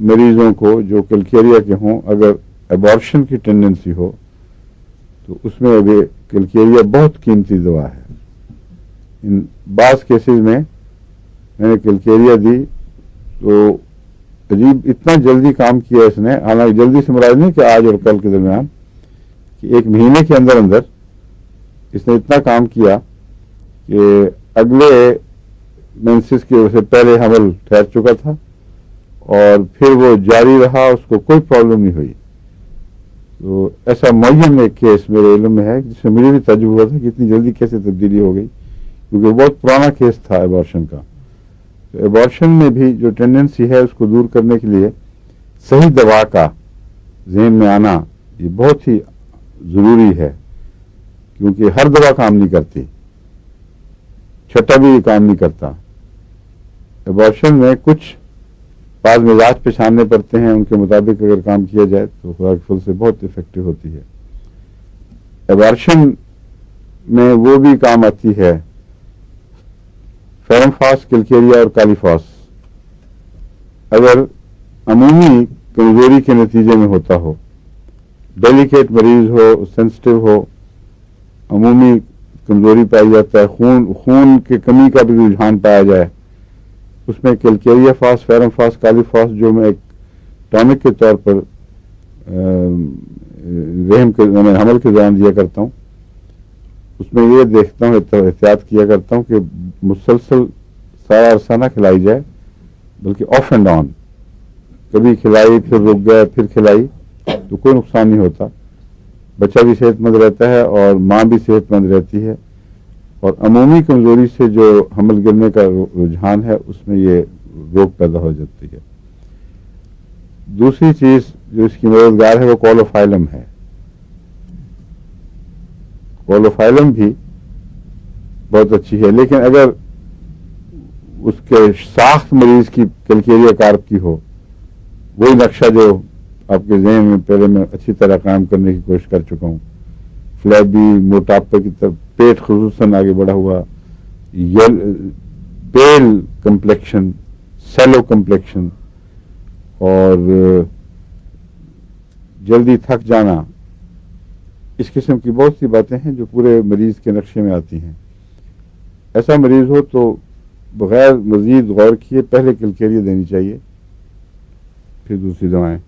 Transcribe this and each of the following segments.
مریضوں کو جو کلکیریا کے ہوں اگر ایبارشن کی ٹینڈنسی ہو تو اس میں ابھی کلکیریا بہت قیمتی دوا ہے. ان بعض کیسز میں نے کلکیریا دی تو عجیب اتنا جلدی کام کیا اس نے, حالانکہ جلدی سے مراد نہیں کہ آج اور کل کے درمیان, کہ 1 مہینے کے اندر اندر اس نے اتنا کام کیا کہ اگلے مینسس کی وجہ سے پہلے حمل ٹھہر چکا تھا اور پھر وہ جاری رہا, اس کو کوئی پرابلم نہیں ہوئی. تو ایسا معین ایک کیس میرے علم میں ہے جس میں مجھے بھی تعجب ہوا تھا کہ اتنی جلدی کیسے تبدیلی ہو گئی, کیونکہ بہت پرانا کیس تھا ایبارشن کا. تو ایبارشن میں بھی جو ٹینڈنسی ہے اس کو دور کرنے کے لیے صحیح دوا کا ذہن میں آنا یہ بہت ہی ضروری ہے, کیونکہ ہر دوا کام نہیں کرتی, چھٹا بھی کام نہیں کرتا. ایبارشن میں کچھ بعض مزاج پہچاننے پڑتے ہیں, ان کے مطابق اگر کام کیا جائے تو خدا کے فضل سے بہت افیکٹو ہوتی ہے. ایبارشن میں وہ بھی کام آتی ہے فیرمفاس, کلکیریا اور کالیفاس. اگر عمومی کمزوری کے نتیجے میں ہوتا ہو, ڈیلیکیٹ مریض ہو, سینسٹیو ہو, عمومی کمزوری پائی جاتا ہے, خون کے کمی کا بھی رجحان پایا جائے, اس میں کلکیریا فاس, فیرم فاس, کالی فاس جو میں ایک ٹانک کے طور پر حمل کے دوران دیا کرتا ہوں, اس میں یہ دیکھتا ہوں, احتیاط کیا کرتا ہوں کہ مسلسل سارا عرصہ نہ کھلائی جائے, بلکہ آف اینڈ آن, کبھی کھلائی پھر رک گئے پھر کھلائی تو کوئی نقصان نہیں ہوتا. بچہ بھی صحت مند رہتا ہے اور ماں بھی صحت مند رہتی ہے, اور عمومی کمزوری سے جو حمل گرنے کا رجحان ہے اس میں یہ روک پیدا ہو جاتی ہے. دوسری چیز جو اس کی مددگار ہے وہ کولوفائلم ہے. کولوفائلم بھی بہت اچھی ہے, لیکن اگر اس کے ساخت مریض کی کلکیریا کارپ کی ہو, وہی نقشہ جو آپ کے ذہن میں پہلے میں اچھی طرح قائم کرنے کی کوشش کر چکا ہوں, فلیبی, موٹاپے کی طرف, پیٹ خصوصاً آگے بڑھا ہوا, پیل کمپلیکشن, سیلو کمپلیکشن, اور جلدی تھک جانا, اس قسم کی بہت سی باتیں ہیں جو پورے مریض کے نقشے میں آتی ہیں. ایسا مریض ہو تو بغیر مزید غور کیے پہلے کلکیریا دینی چاہیے, پھر دوسری دوائیں.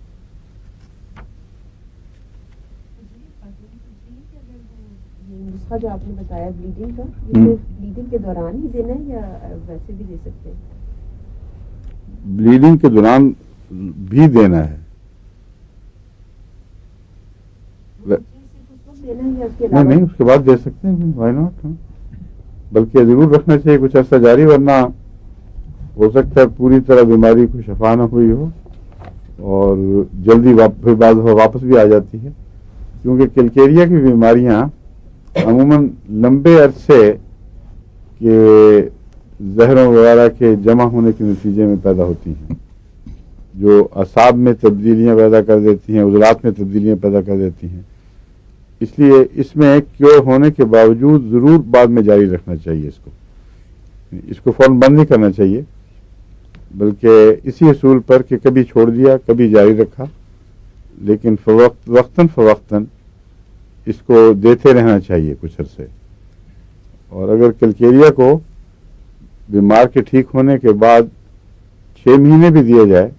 نسخہ جو آپ نے بتایا بلیڈنگ کا, یہ صرف بلیڈنگ کے دوران ہی دینا ہے یا ویسے بھی دے سکتے ہیں؟ بلیڈنگ کے دوران بھی دینا ہے. نہیں, اس کے بعد دے سکتے ہیں, وائی ناٹ, بلکہ ضرور رکھنا چاہیے کچھ عرصہ جاری, ورنہ ہو سکتا ہے پوری طرح بیماری کو شفا نہ ہوئی ہو اور جلدی پھر بعض واپس بھی آ جاتی ہے, کیونکہ کلکیریا کی بیماریاں عموماً لمبے عرصے کے زہروں وغیرہ کے جمع ہونے کے نتیجے میں پیدا ہوتی ہیں, جو اعصاب میں تبدیلیاں پیدا کر دیتی ہیں, عضلات میں تبدیلیاں پیدا کر دیتی ہیں. اس لیے اس میں کیور ہونے کے باوجود ضرور بعد میں جاری رکھنا چاہیے. اس کو فوراً بند نہیں کرنا چاہیے, بلکہ اسی اصول پر کہ کبھی چھوڑ دیا کبھی جاری رکھا, لیکن وقتاً فوقتاً اس کو دیتے رہنا چاہیے کچھ عرصے. اور اگر کلکیریا کو بیمار کے ٹھیک ہونے کے بعد 6 مہینے بھی دیا جائے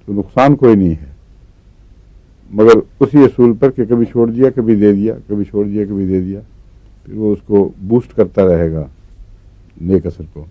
تو نقصان کوئی نہیں ہے, مگر اسی اصول پر کہ کبھی چھوڑ دیا کبھی دے دیا, کبھی چھوڑ دیا کبھی دے دیا, پھر وہ اس کو بوسٹ کرتا رہے گا نیک اثر کو.